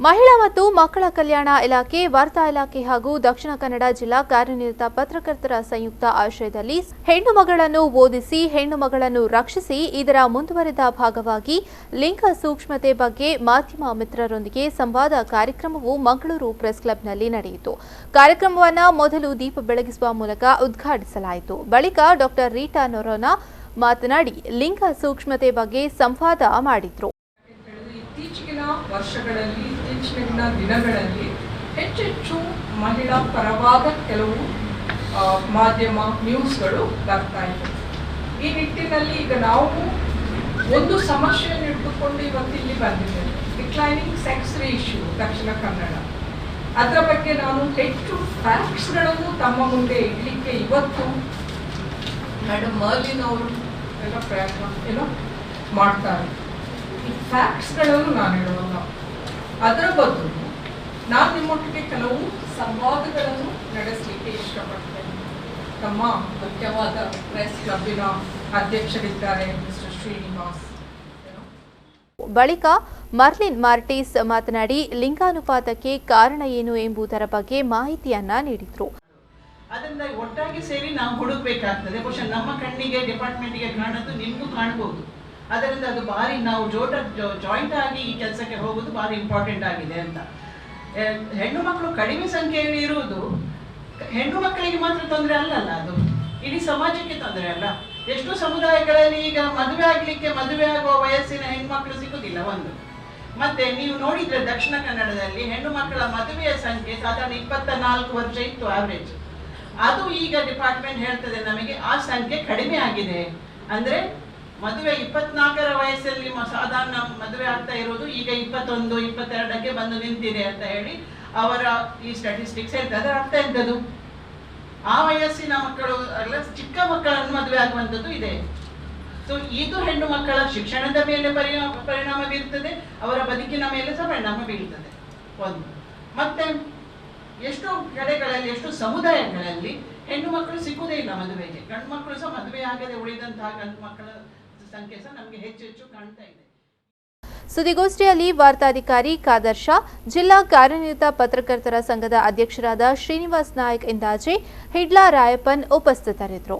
ಮಹಿಳಾ ಮತ್ತು ಮಕ್ಕಳ ಕಲ್ಯಾಣ ಇಲಾಖೆ, ವಾರ್ತಾ ಇಲಾಖೆ ಹಾಗೂ ದಕ್ಷಿಣ ಕನ್ನಡ ಜಿಲ್ಲಾ ಕಾರ್ಯನಿರತ ಪತ್ರಕರ್ತರ ಸಂಯುಕ್ತ ಆಶ್ರಯದಲ್ಲಿ ಹೆಣ್ಣು ಮಗಳನ್ನು ಓದಿಸಿ ಹೆಣ್ಣು ಮಗಳನ್ನು ರಕ್ಷಿಸಿ ಇದರ ಮುಂದುವರೆದ ಭಾಗವಾಗಿ ಲಿಂಗ ಸೂಕ್ಷ್ಮತೆ ಬಗ್ಗೆ ಮಾಧ್ಯಮ ಮಿತ್ರರೊಂದಿಗೆ ಸಂವಾದ ಕಾರ್ಯಕ್ರಮವು ಮಂಗಳೂರು ಪ್ರೆಸ್ ಕ್ಲಬ್ನಲ್ಲಿ ನಡೆಯಿತು. ಕಾರ್ಯಕ್ರಮವನ್ನು ಮೊದಲು ದೀಪ ಬೆಳಗಿಸುವ ಮೂಲಕ ಉದ್ಘಾಟಿಸಲಾಯಿತು. ಬಳಿಕ ಡಾಕ್ಟರ್ ರೀಟಾ ನೊರೋನಾ ಮಾತನಾಡಿ ಲಿಂಗ ಸೂಕ್ಷ್ಮತೆ ಬಗ್ಗೆ ಸಂವಾದ ಮಾಡಿದರು. ಇತ್ತೀಚಿನ ವರ್ಷಗಳಲ್ಲಿ, ಇತ್ತೀಚಿನ ದಿನಗಳಲ್ಲಿ ಹೆಚ್ಚೆಚ್ಚು ಮಹಿಳಾ ಪರವಾದ ಕೆಲವು ಮಾಧ್ಯಮ ನ್ಯೂಸ್ಗಳು ಬರ್ತಾ ಇದೆ. ಈ ನಿಟ್ಟಿನಲ್ಲಿ ಈಗ ನಾವು ಒಂದು ಸಮಸ್ಯೆಯನ್ನು ಇಟ್ಟುಕೊಂಡು ಇವತ್ತಿಲ್ಲಿ ಬಂದಿದ್ದೇವೆ. Declining sex ratio Dakshina Kannada. ಅದರ ಬಗ್ಗೆ ನಾನು ಹೆಚ್ಚು ಫ್ಯಾಕ್ಟ್ಸ್ಗಳನ್ನು ತಮ್ಮ ಮುಂದೆ ಇಡಲಿಕ್ಕೆ ಇವತ್ತು ಮೇಡಮ್ ಮರ್ಲಿನ್ ಅವರು ಎಲ್ಲ ಪ್ರಯತ್ನ ಮಾಡ್ತಾರೆ. ಈ ಫ್ಯಾಕ್ಟ್ಸ್ಗಳನ್ನು ನಾನು ಹೇಳುವಲ್ಲ, ಅದರ ಬದಲು ನಾನು ನಿಮ್ಮೊಟ್ಟಿಗೆ ಕೆಲವು ಸಂವಾದಗಳನ್ನು ನಡೆಸಲಿಕ್ಕೆ ಇಷ್ಟಪಡ್ತೇನೆ. ತಮ್ಮ ಮುಖ್ಯವಾದ ಪ್ರೆಸ್ ಕ್ಲಬ್ಬಿನ ಅಧ್ಯಕ್ಷರಿದ್ದಾರೆ ಮಿಸ್ಟರ್ ಶ್ರೀನಿವಾಸ್. ಬಳಿಕ ಮರ್ಲಿನ್ ಮಾರ್ಟಿಸ್ ಮಾತನಾಡಿ ಲಿಂಗಾನುಪಾತಕ್ಕೆ ಕಾರಣ ಏನು ಎಂಬುದರ ಬಗ್ಗೆ ಮಾಹಿತಿಯನ್ನ ನೀಡಿದರು. ಅದರಿಂದ ಒಟ್ಟಾಗಿ ಸೇರಿ ನಾವು ಹುಡುಕಬೇಕಾಗ್ತದೆ. ಬಹುಶಃ ನಮ್ಮ ಕಣ್ಣಿಗೆ ಡಿಪಾರ್ಟ್ಮೆಂಟ್ಗೆ ಕಾಣೋದು ನಿಮಗೂ ಕಾಣಬಹುದು. ಅದರಿಂದ ಅದು ಭಾರಿ ನಾವು ಜಾಯಿಂಟ್ ಆಗಿ ಈ ಕೆಲಸಕ್ಕೆ ಹೋಗೋದು ಭಾರಿ ಇಂಪಾರ್ಟೆಂಟ್ ಆಗಿದೆ ಅಂತ. ಹೆಣ್ಣು ಮಕ್ಕಳು ಕಡಿಮೆ ಸಂಖ್ಯೆಯಲ್ಲಿ ಇರುವುದು ಹೆಣ್ಣು ಮಕ್ಕಳಿಗೆ ಮಾತ್ರ ತೊಂದರೆ ಅಲ್ಲಲ್ಲ, ಅದು ಇಡೀ ಸಮಾಜಕ್ಕೆ ತೊಂದರೆ ಅಲ್ಲ. ಎಷ್ಟು ಸಮುದಾಯಗಳಲ್ಲಿ ಈಗ ಮದುವೆ ಆಗುವ ವಯಸ್ಸಿನ ಹೆಣ್ಮಕ್ಳು ಸಿಗುದಿಲ್ಲ ಒಂದು. ಮತ್ತೆ ನೀವು ನೋಡಿದ್ರೆ ದಕ್ಷಿಣ ಕನ್ನಡದಲ್ಲಿ ಹೆಣ್ಣು ಮಕ್ಕಳ ಮದುವೆಯ ಸಂಖ್ಯೆ ಸಾಧಾರಣ 24 ವರ್ಷ ಇತ್ತು ಆವ್ರೇಜ್. ಅದು ಈಗ ಡಿಪಾರ್ಟ್ಮೆಂಟ್ ಹೇಳ್ತದೆ ನಮಗೆ ಆ ಸಂಖ್ಯೆ ಕಡಿಮೆ ಆಗಿದೆ. ಅಂದ್ರೆ ಮದುವೆ 24ರ ವಯಸ್ಸಲ್ಲಿ ಸಾಧಾರಣ ಮದುವೆ ಆಗ್ತಾ ಇರೋದು ಈಗ 21, 22ಕ್ಕೆ ಬಂದು ನಿಂತಿದೆ ಅಂತ ಹೇಳಿ ಅವರ ಈ ಸ್ಟ್ಯಾಟಿಸ್ಟಿಕ್ಸ್ ಹೇಳ್ತಾರೆ. ಅದರ ಅರ್ಥ ಎಂತದ್ದು? ಆ ವಯಸ್ಸಿನ ಮಕ್ಕಳು ಅಲ್ಲ, ಚಿಕ್ಕ ಮಕ್ಕಳನ್ನು ಮದುವೆ ಆಗುವಂಥದ್ದು ಇದೆ. ಸೊ ಇದು ಹೆಣ್ಣು ಮಕ್ಕಳ ಶಿಕ್ಷಣದ ಮೇಲೆ ಪರಿಣಾಮ ಬೀರ್ತದೆ, ಅವರ ಬದುಕಿನ ಮೇಲೆ ಸಹ ಪರಿಣಾಮ ಬೀಳ್ತದೆ ಒಂದು. ಮತ್ತೆ ಎಷ್ಟು ಕಡೆಗಳಲ್ಲಿ, ಎಷ್ಟು ಸಮುದಾಯಗಳಲ್ಲಿ ಹೆಣ್ಣು ಮಕ್ಕಳು ಸಿಕ್ಕುವುದೇ ಇಲ್ಲ ಮದುವೆಗೆ. ಗಂಡು ಮಕ್ಕಳು ಸಹ ಮದುವೆ ಆಗದೆ ಉಳಿದಂತಹ ಗಂಡು ಮಕ್ಕಳ ಸಂಖ್ಯೆ ಸಹ ನಮಗೆ ಹೆಚ್ಚು ಕಾಣ್ತಾ ಇದೆ. ಸುದ್ದಿಗೋಷ್ಠಿಯಲ್ಲಿ ವಾರ್ತಾಧಿಕಾರಿ ಖಾದರ್ ಶಾ, ಜಿಲ್ಲಾ ಕಾರ್ಯನಿರತ ಪತ್ರಕರ್ತರ ಸಂಘದ ಅಧ್ಯಕ್ಷರಾದ ಶ್ರೀನಿವಾಸ್ ನಾಯಕ್ ಇಂದಾಜೆ, ಹಿಡ್ಲಾ ರಾಯಪ್ಪನ್ ಉಪಸ್ಥಿತರಿದ್ದರು.